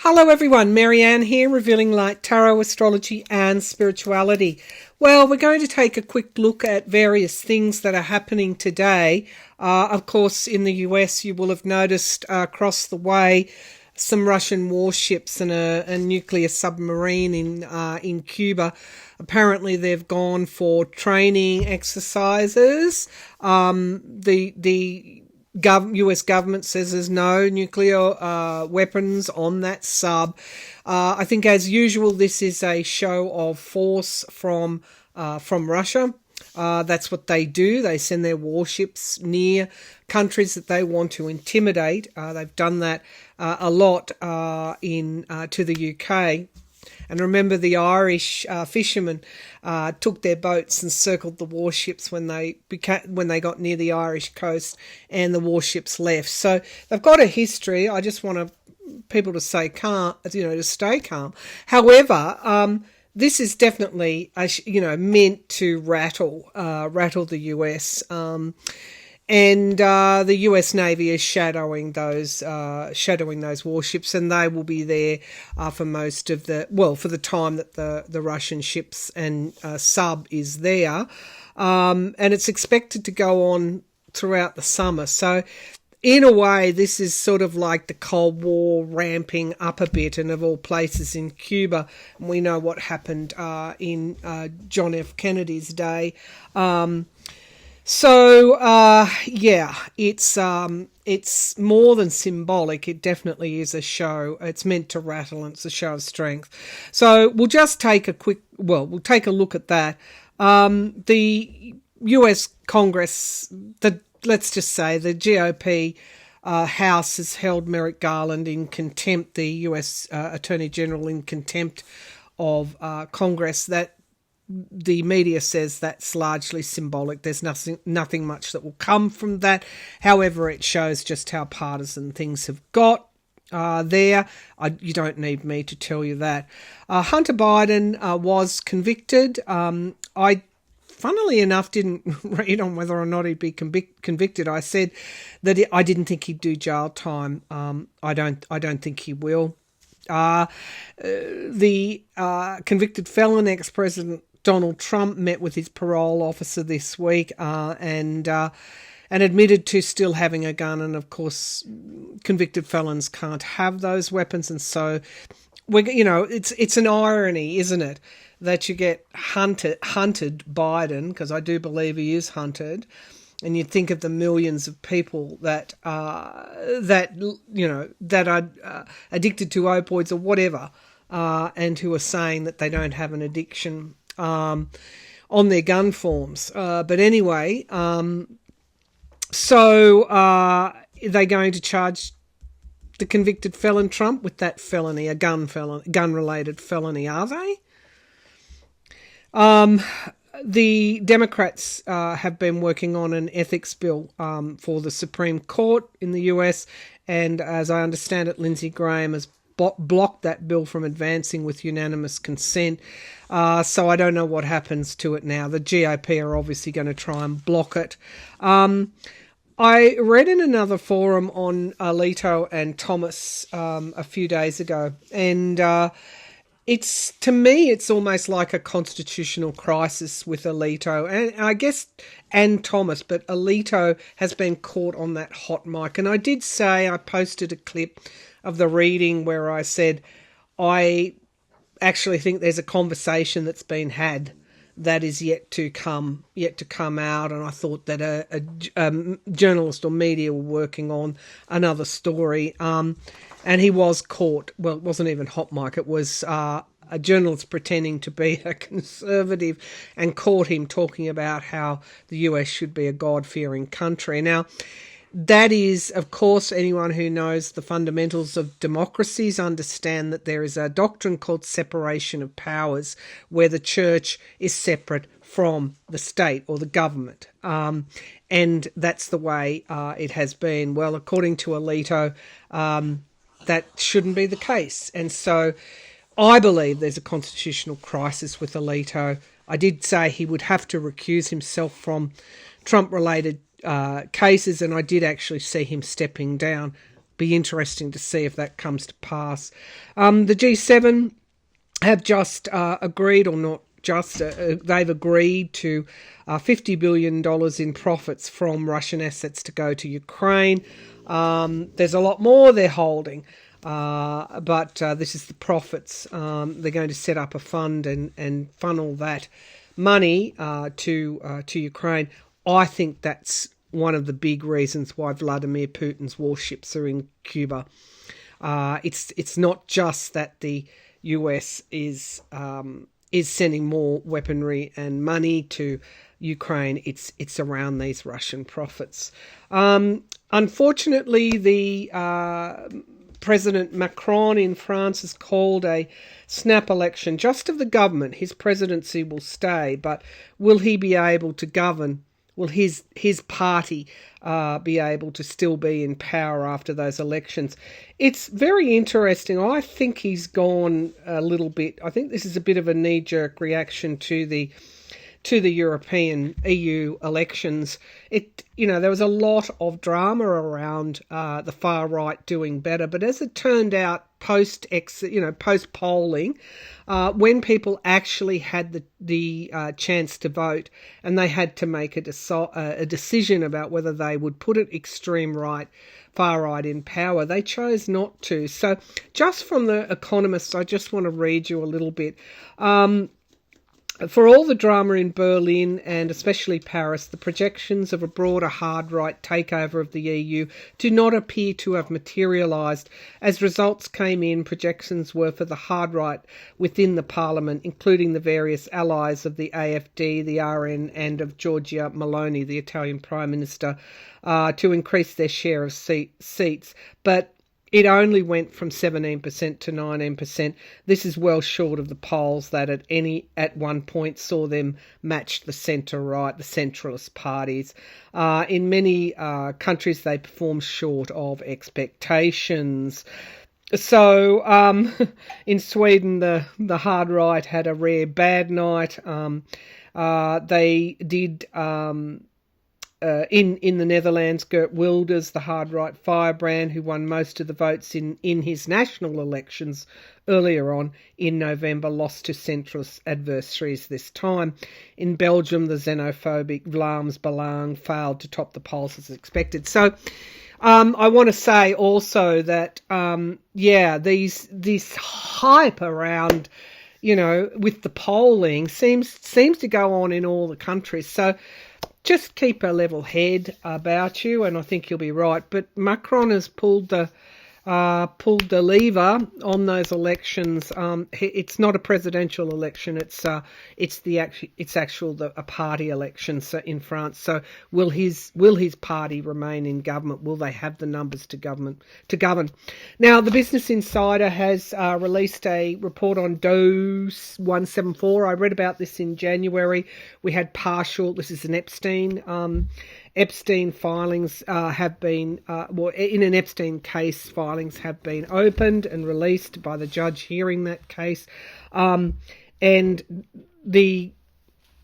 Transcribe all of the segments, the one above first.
Hello everyone, Maryann here, revealing light, tarot, astrology and spirituality. Well, we're going to take a quick look at various things that are happening today. Of course, in the US, you will have noticed across the way some Russian warships and a nuclear submarine in Cuba. Apparently, they've gone for training exercises. The US government says there's no nuclear weapons on that sub. I think, as usual, this is a show of force from Russia. That's what they do. They send their warships near countries that they want to intimidate. They've done that a lot to the UK. And remember, the Irish fishermen took their boats and circled the warships when they got near the Irish coast, and the warships left. So they've got a history. I just want people to stay calm, to stay calm. However, this is definitely meant to rattle the US. And the US Navy is shadowing those warships, and they will be there for the time that the Russian ships and sub is there, and it's expected to go on throughout the summer. So, in a way, this is sort of like the Cold War ramping up a bit, and of all places in Cuba, we know what happened in John F. Kennedy's day. It's more than symbolic. It definitely is a show. It's meant to rattle, and it's a show of strength. So we'll just take we'll take a look at that. The US Congress, let's just say the GOP House has held Merrick Garland in contempt, the US Attorney General in contempt of Congress. That the media says that's largely symbolic. There's nothing much that will come from that. However, it shows just how partisan things have got there. You don't need me to tell you that. Hunter Biden was convicted. I, funnily enough, didn't read on whether or not he'd be convicted. I said that I didn't think he'd do jail time. I don't think he will. The convicted felon, ex-president Donald Trump, met with his parole officer this week and admitted to still having a gun. And of course, convicted felons can't have those weapons, and so it's an irony, isn't it, that you get hunted Biden, because I do believe he is hunted. And you think of the millions of people that are addicted to opioids or whatever, and who are saying that they don't have an addiction on their gun forms. But anyway, so they're going to charge the convicted felon Trump with that felony, a gun-related felony, are they? The Democrats have been working on an ethics bill for the Supreme Court in the US, and as I understand it, Lindsey Graham has blocked that bill from advancing with unanimous consent. So I don't know what happens to it now. The GOP are obviously going to try and block it. I read in another forum on Alito and Thomas a few days ago, and to me, it's almost like a constitutional crisis with Alito, and I guess, and Thomas, but Alito has been caught on that hot mic. And I did say, I posted a clip of the reading where I said, I actually think there's a conversation that's been had that is yet to come out, and I thought that a journalist or media were working on another story, and he was caught. Well, it wasn't even hot mic, it was a journalist pretending to be a conservative, and caught him talking about how the US should be a God-fearing country. Now, that is, of course, anyone who knows the fundamentals of democracies understand that there is a doctrine called separation of powers, where the church is separate from the state or the government. And that's the way it has been. Well, according to Alito, that shouldn't be the case. And so I believe there's a constitutional crisis with Alito. I did say he would have to recuse himself from Trump-related cases, and I did actually see him stepping down. be interesting to see if that comes to pass. The G7 have just agreed, or not just, they've agreed to $50 billion in profits from Russian assets to go to Ukraine. There's a lot more they're holding, but this is the profits. They're going to set up a fund and funnel that money to Ukraine. I think that's one of the big reasons why Vladimir Putin's warships are in Cuba. It's not just that the US is sending more weaponry and money to Ukraine. It's around these Russian profits. Unfortunately, the President Macron in France has called a snap election just of the government. His presidency will stay, but will he be able to govern? Will his party be able to still be in power after those elections? It's very interesting. I think he's gone a little bit. I think this is a bit of a knee-jerk reaction to the European EU elections. There was a lot of drama around the far right doing better, but as it turned out, post polling, when people actually had the chance to vote and they had to make a decision about whether they would put an extreme right, far right in power, they chose not to. So, just from The Economist, I just want to read you a little bit. For all the drama in Berlin and especially Paris, the projections of a broader hard-right takeover of the EU do not appear to have materialised. As results came in, projections were for the hard-right within the parliament, including the various allies of the AfD, the RN and of Giorgia Meloni, the Italian Prime Minister, to increase their share of seats. But it only went from 17% to 19%. This is well short of the polls that at one point saw them match the centre-right, the centralist parties. In many countries, they performed short of expectations. So in Sweden, the hard right had a rare bad night. They did... in the Netherlands, Geert Wilders, the hard-right firebrand, who won most of the votes in his national elections earlier on in November, lost to centrist adversaries this time. In Belgium, the xenophobic Vlaams Belang failed to top the polls as expected. So I want to say also that, this hype around, with the polling seems to go on in all the countries. So just keep a level head about you, and I think you'll be right. But Macron has pulled the lever on those elections. It's not a presidential election. It's a party election in France. So will his party remain in government? Will they have the numbers to govern? Now, the Business Insider has released a report on DOE 174. I read about this in January. We had partial. This is an Epstein filings have been, in an Epstein case, filings have been opened and released by the judge hearing that case. And the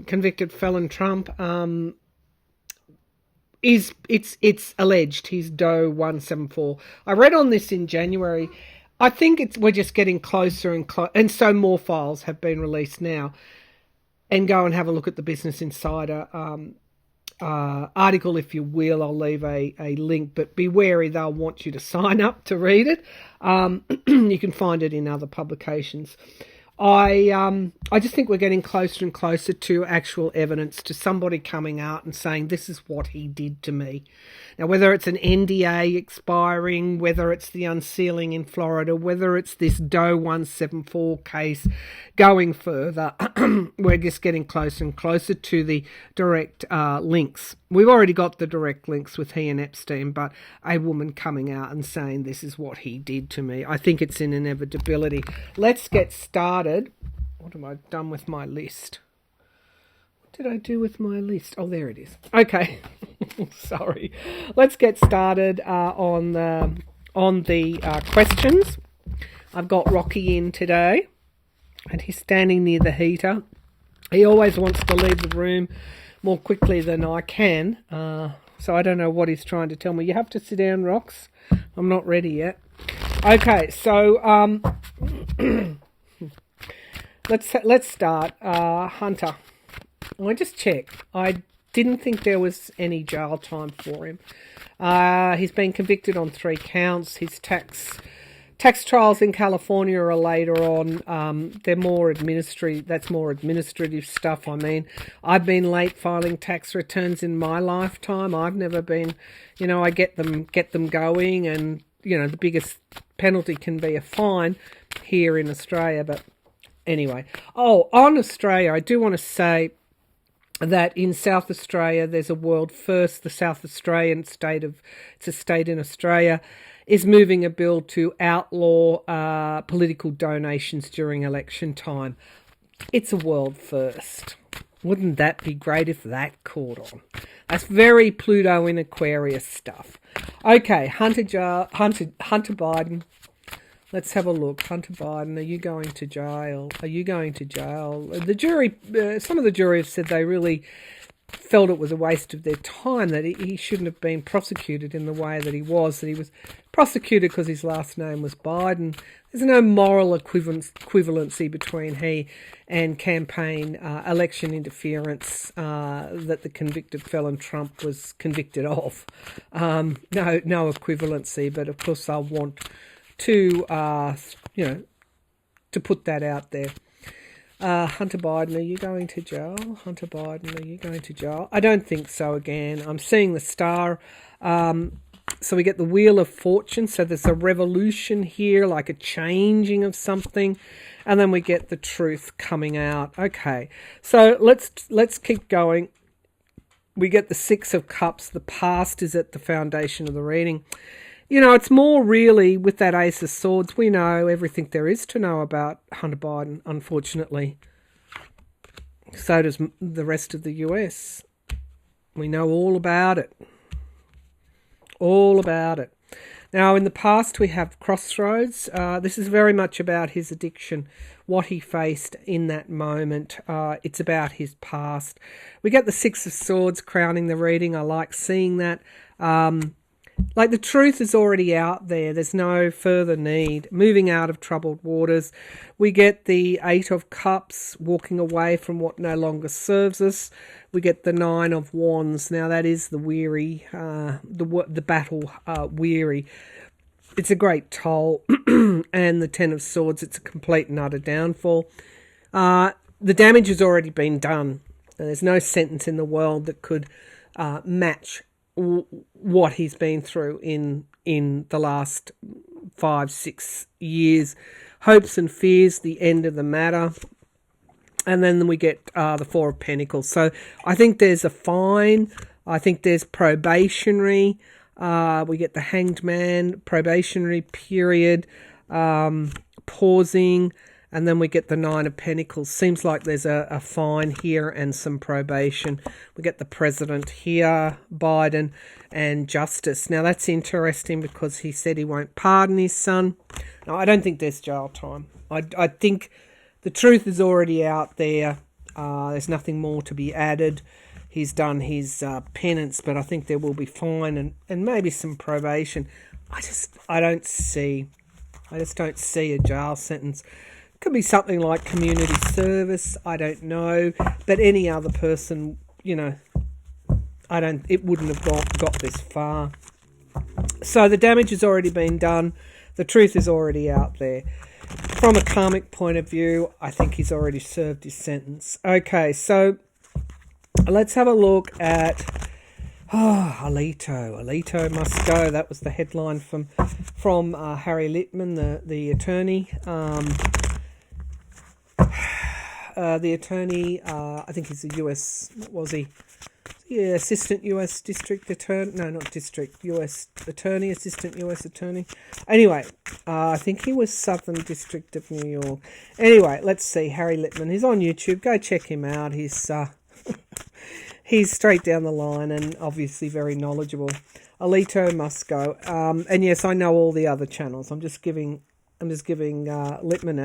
convicted felon Trump, it's alleged he's DOE 174. I read on this in January. I think we're just getting closer and so more files have been released now. And go and have a look at the Business Insider article, if you will. I'll leave a link, but be wary, they'll want you to sign up to read it. You can find it in other publications. I just think we're getting closer and closer to actual evidence, to somebody coming out and saying, this is what he did to me. Now, whether it's an NDA expiring, whether it's the unsealing in Florida, whether it's this DOE 174 case going further, we're just getting closer and closer to the direct links. We've already got the direct links with he and Epstein, but a woman coming out and saying, this is what he did to me. I think it's an inevitability. Let's get started. What have I done with my list? What did I do with my list? Oh, there it is. Okay. Sorry. Let's get started on the questions. I've got Rocky in today, and he's standing near the heater. He always wants to leave the room more quickly than I can. So I don't know what he's trying to tell me. You have to sit down, Rox. I'm not ready yet. Okay, so let's start. Hunter. I just checked. I didn't think there was any jail time for him. He's been convicted on 3 counts. His tax trials in California are later on. They're more administrative. That's more administrative stuff. I mean, I've been late filing tax returns in my lifetime. I've never been, I get them going, and the biggest penalty can be a fine here in Australia. But anyway, on Australia, I do want to say that in South Australia, there's a world first. The South Australian it's a state in Australia, is moving a bill to outlaw political donations during election time. It's a world first. Wouldn't that be great if that caught on? That's very Pluto in Aquarius stuff. Okay, Hunter Biden. Let's have a look. Hunter Biden, are you going to jail? Are you going to jail? The jury, some of the jury have said they really felt it was a waste of their time, that he shouldn't have been prosecuted in the way that he was prosecuted because his last name was Biden. There's no moral equivalency between he and campaign election interference that the convicted felon Trump was convicted of. No equivalency, but of course they'll want to put that out there. Hunter Biden, are you going to jail? Hunter Biden, are you going to jail? I don't think so again. I'm seeing the star. So we get the Wheel of Fortune. So there's a revolution here, like a changing of something. And then we get the truth coming out. Okay, so let's keep going. We get the 6 of Cups. The past is at the foundation of the reading. It's more really with that Ace of Swords. We know everything there is to know about Hunter Biden, unfortunately. So does the rest of the US. We know all about it. All about it. Now, in the past, we have Crossroads. This is very much about his addiction, what he faced in that moment. It's about his past. We get the 6 of Swords crowning the reading. I like seeing that. Like the truth is already out there. There's no further need. Moving out of troubled waters. We get the 8 of Cups, walking away from what no longer serves us. We get the 9 of Wands. Now that is the weary, the battle weary. It's a great toll. And the 10 of Swords, it's a complete and utter downfall. The damage has already been done. There's no sentence in the world that could match what he's been through in the last 5-6 years. Hopes and fears, the end of the matter. And then we get the 4 of Pentacles. So I think there's a fine. I think there's probationary. We get the Hanged Man, probationary period, pausing. And then we get the 9 of Pentacles. Seems like there's a fine here and some probation. We get the President here, Biden, and Justice. Now, that's interesting because he said he won't pardon his son. No, I don't think there's jail time. I think the truth is already out there. There's nothing more to be added. He's done his penance, but I think there will be fine and maybe some probation. I just don't see a jail sentence. Could be something like community service, I don't know. But any other person, it wouldn't have got this far. So the damage has already been done. The truth is already out there. From a karmic point of view, I think he's already served his sentence. Okay, so let's have a look at Alito. Alito must go. That was the headline from Harry Litman, the attorney. The attorney, I think he's a US, what was he? Yeah, assistant US district attorney. No, not district, US attorney, assistant US attorney. Anyway, I think he was Southern District of New York. Anyway, let's see, Harry Litman. He's on YouTube. Go check him out. He's he's straight down the line and obviously very knowledgeable. Alito must go. And yes, I know all the other channels. I'm just giving Litman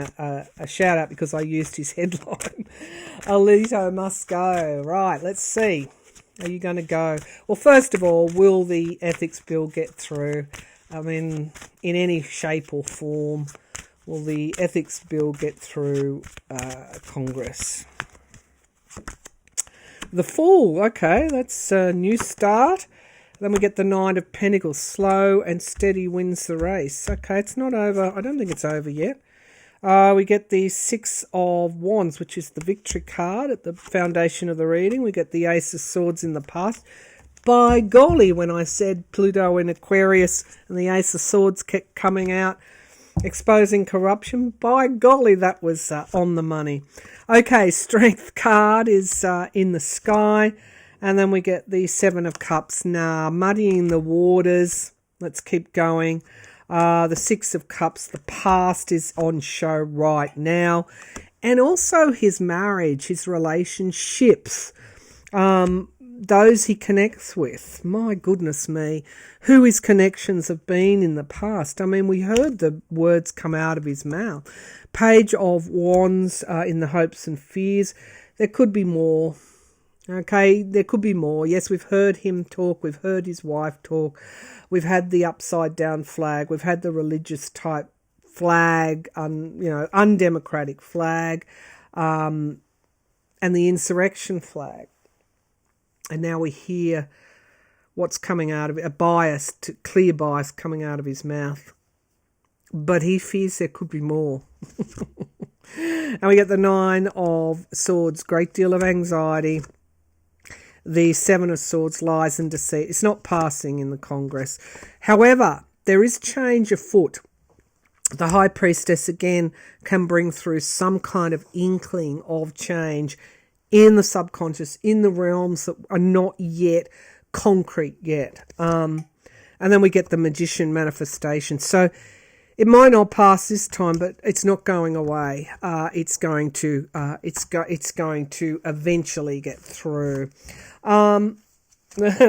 a shout out because I used his headline. Alito must go. Right, let's see. Are you going to go? Well, first of all, will the ethics bill get through? I mean, in any shape or form, will the ethics bill get through Congress? The Fool, okay, that's a new start. Then we get the Nine of Pentacles, slow and steady wins the race. Okay, it's not over. I don't think it's over yet. We get the Six of Wands, which is the victory card at the foundation of the reading. We get the Ace of Swords in the past. By golly, when I said Pluto in Aquarius and the Ace of Swords kept coming out, exposing corruption, by golly, that was on the money. Okay, Strength card is in the sky. And then we get the Seven of Cups. Nah, muddying the waters. Let's keep going. The Six of Cups, the past is on show right now. And also his marriage, his relationships. Those he connects with. My goodness me. Who his connections have been in the past. I mean, we heard the words come out of his mouth. Page of Wands in the hopes and fears. There could be more. Okay, there could be more. Yes, we've heard him talk. We've heard his wife talk. We've had the upside down flag. We've had the religious type flag, undemocratic flag, and the insurrection flag. And now we hear what's coming out of it, a clear bias coming out of his mouth. But he fears there could be more. And we get the Nine of Swords, great deal of anxiety. The Seven of Swords, lies and deceit. It's not passing in the Congress. However, there is change afoot. The High Priestess, again, can bring through some kind of inkling of change in the subconscious, in the realms that are not yet concrete yet. And then we get the Magician manifestation. So it might not pass this time, but it's not going away. It's going to eventually get through.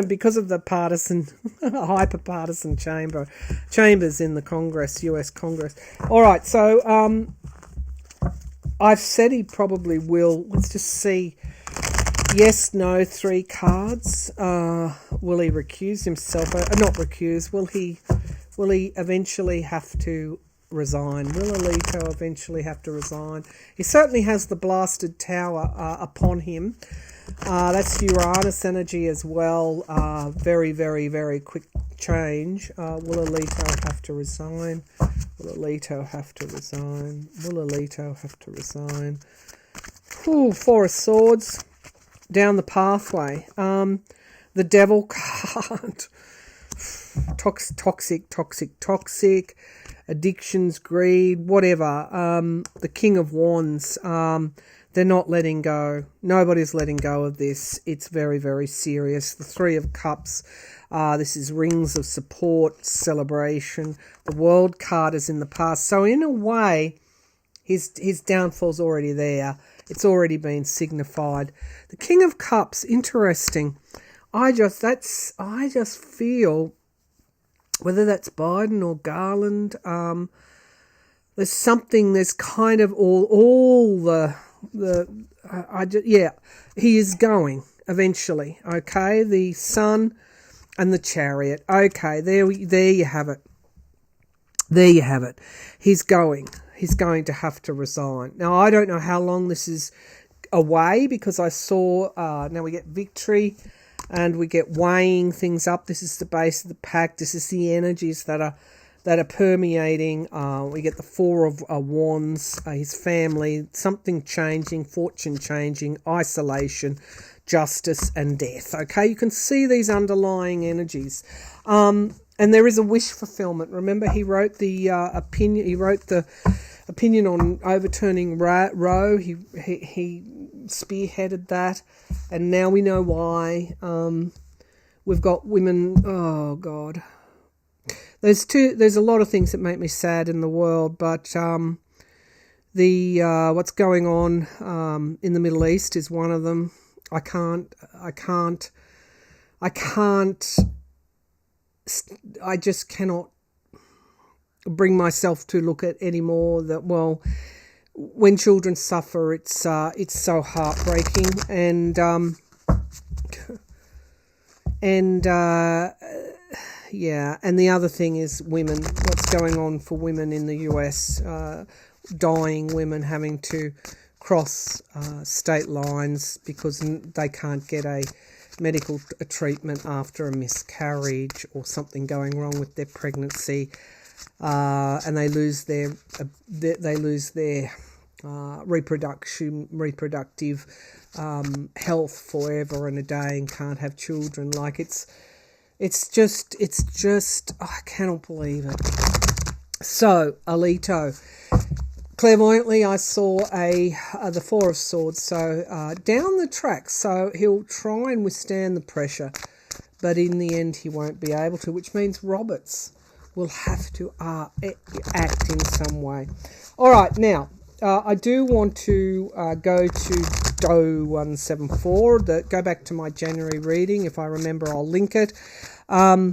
Because of the partisan, hyper-partisan chambers in the Congress, US Congress. All right, so I've said he probably will. Let's just see. Yes, no, 3 cards. Will he recuse himself? Not recuse. Will he eventually have to resign? Will Alito eventually have to resign? He certainly has the blasted tower upon him. That's Uranus energy as well. Very, very, very quick change. Will Alito have to resign? Will Alito have to resign? Will Alito have to resign? Ooh, Four of Swords. Down the pathway. The Devil card. Toxic. Addictions, greed, whatever. The King of Wands. They're not letting go. Nobody's letting go of this. It's very, very serious. The Three of Cups. This is rings of support, celebration. The World card is in the past. So in a way, his downfall's already there. It's already been signified. The King of Cups, interesting. I just feel, whether that's Biden or Garland, there's kind of all he is going eventually. Okay, the Sun and the Chariot. Okay, there you have it. There you have it. He's going to have to resign. Now, I don't know how long this is away, because I saw now we get victory and we get weighing things up. This is the base of the pack. This is the energies that are permeating. We get the Four of Wands, his family, something changing, fortune changing, isolation, justice and death. Okay, you can see these underlying energies. And there is a wish fulfillment. Remember, he wrote the opinion. He wrote the opinion on overturning Roe. He spearheaded that, and now we know why. We've got women. Oh God. There's a lot of things that make me sad in the world, but what's going on in the Middle East is one of them. I just cannot bring myself to look at anymore that, well, when children suffer, it's so heartbreaking, and And yeah, and the other thing is women. What's going on for women in the US? Dying women having to cross state lines because they can't get a medical treatment after a miscarriage or something going wrong with their pregnancy, and they lose their reproductive health forever and a day and can't have children. Like it's just I cannot believe it. So Alito, clairvoyantly I saw the Four of Swords, so down the track, so he'll try and withstand the pressure, but in the end he won't be able to, which means Roberts will have to act in some way. All right, now I do want to go to DOE 174, go back to my January reading. If I remember, I'll link it. I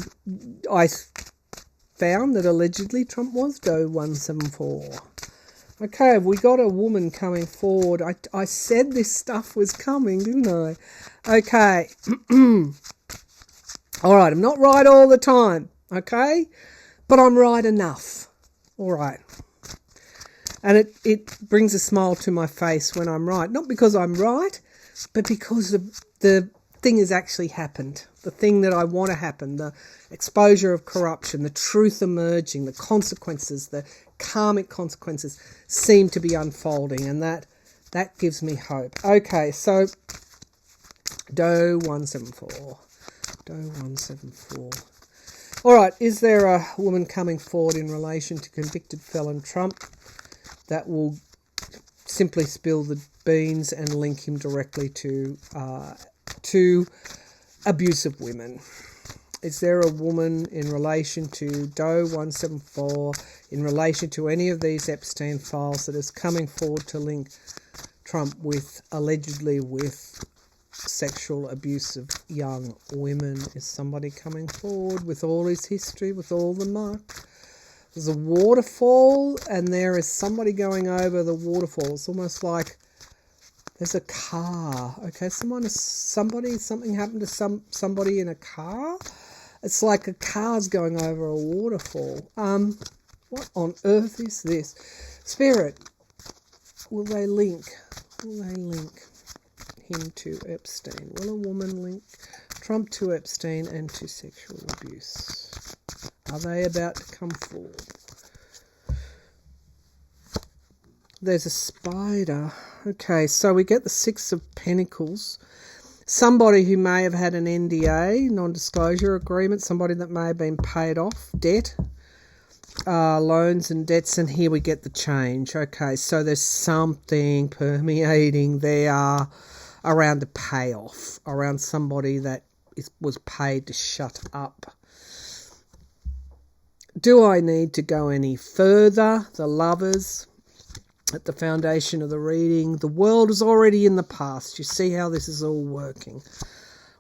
found that allegedly Trump was DOE 174. Okay, we got a woman coming forward. I said this stuff was coming, didn't I? Okay. All right, I'm not right all the time, okay? But I'm right enough. All right. And it brings a smile to my face when I'm right. Not because I'm right, but because the thing has actually happened. The thing that I want to happen, the exposure of corruption, the truth emerging, the consequences, the karmic consequences seem to be unfolding, and that gives me hope. Okay, so DOE 174. DOE 174. All right, is there a woman coming forward in relation to convicted felon Trump that will simply spill the beans and link him directly to abuse of women? Is there a woman in relation to DOE 174, in relation to any of these Epstein files, that is coming forward to link Trump allegedly with sexual abuse of young women? Is somebody coming forward with all his history, with all the marks? There's a waterfall, and there is somebody going over the waterfall. It's almost like there's a car. Okay, something happened to somebody in a car. It's like a car's going over a waterfall. What on earth is this? Spirit, will they link him to Epstein? Will a woman link Trump to Epstein and to sexual abuse? Are they about to come forward? There's a spider. Okay, so we get the Six of Pentacles. Somebody who may have had an NDA, non-disclosure agreement, somebody that may have been paid off, debt, loans and debts, and here we get the change. Okay, so there's something permeating there around the payoff, around somebody that was paid to shut up. Do I need to go any further? The Lovers at the foundation of the reading. The world is already in the past. You see how this is all working.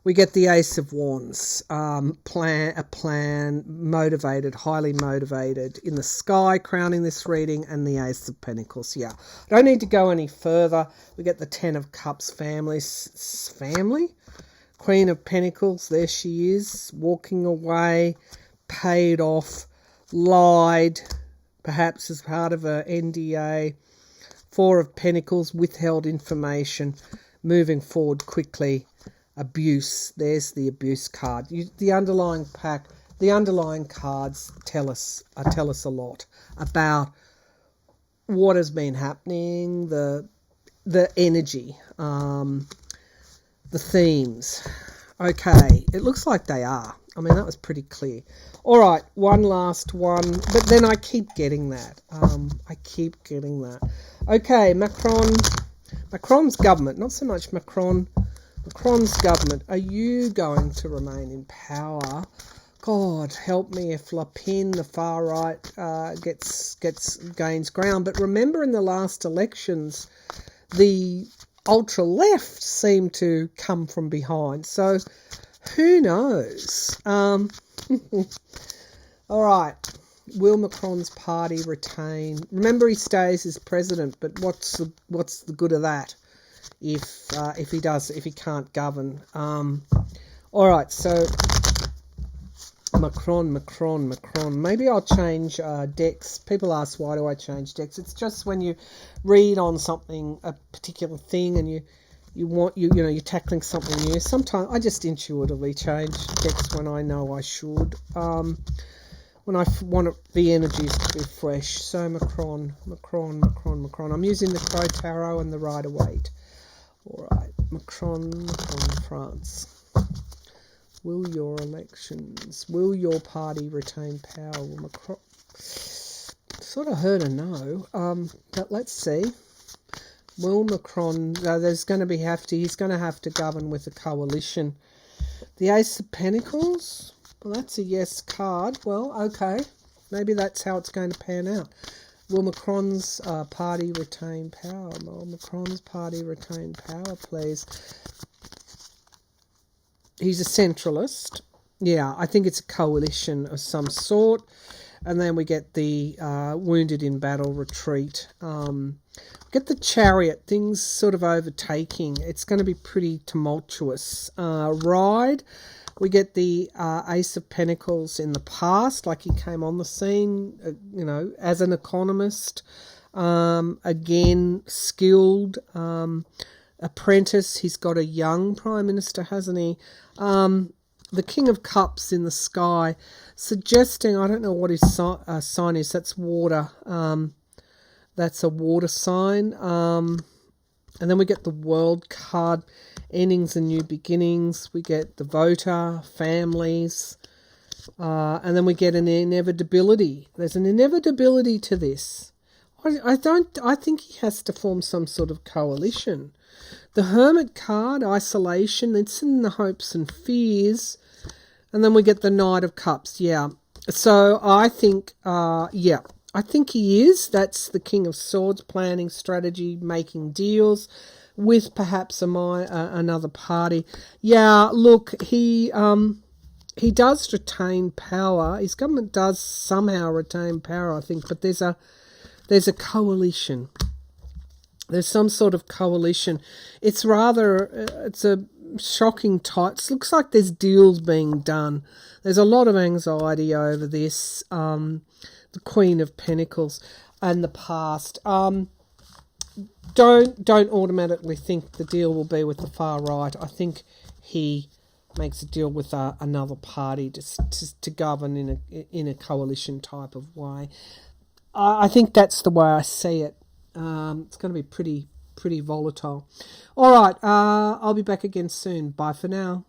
We get the Ace of Wands, a plan, motivated, highly motivated, in the sky, crowning this reading, and the Ace of Pentacles. Yeah, don't need to go any further. We get the Ten of Cups, family, Queen of Pentacles, there she is, walking away, paid off, lied, perhaps as part of a NDA. Four of Pentacles, withheld information, moving forward quickly. Abuse, there's the abuse card. The underlying cards tell us a lot about what has been happening, the energy, the themes. Okay, it looks like they are. I mean, that was pretty clear. All right, one last one, but then I keep getting that. Okay, Macron's government, not so much Macron's government. Are you going to remain in power? God help me if Le Pen, the far right, gains ground. But remember, in the last elections, the ultra left seemed to come from behind. So who knows? All right. Will Macron's party retain? Remember, he stays as president, but what's the good of that if he can't govern? All right, so Macron. Maybe I'll change decks. People ask, why do I change decks? It's just when you read on something, a particular thing, and you're tackling something new. Sometimes I just intuitively change decks when I know I should. When I want the energies to be fresh. So Macron. I'm using the Crow Tarot and the Rider-Waite. All right, Macron, France. Will your party retain power? Will Macron... Sort of heard a no, but let's see. Will Macron... he's going to have to govern with a coalition. The Ace of Pentacles... Well, that's a yes card. Well, okay. Maybe that's how it's going to pan out. Will Macron's party retain power? Will Macron's party retain power, please? He's a centralist. Yeah, I think it's a coalition of some sort. And then we get the wounded in battle retreat. Get the Chariot, things sort of overtaking. It's going to be pretty tumultuous. Ride. We get the Ace of Pentacles in the past, like he came on the scene, as an economist. Again, skilled, apprentice. He's got a young Prime Minister, hasn't he? The King of Cups in the sky, suggesting, I don't know what his sign is, that's water. That's a water sign. And then we get the World card, endings and new beginnings. We get the voter, families, and then we get an inevitability. There's an inevitability to this. I think he has to form some sort of coalition. The Hermit card, isolation, it's in the hopes and fears. And then we get the Knight of Cups, yeah. So I think, I think he is. That's the King of Swords, planning, strategy, making deals with perhaps another party. Yeah, look, he does retain power. His government does somehow retain power, I think, but there's a coalition. There's some sort of coalition. It's a shocking type. It looks like there's deals being done. There's a lot of anxiety over this. The Queen of Pentacles and the past. Don't automatically think the deal will be with the far right. I think he makes a deal with another party to govern in a coalition type of way. I think that's the way I see it. It's going to be pretty volatile. All right, I'll be back again soon. Bye for now.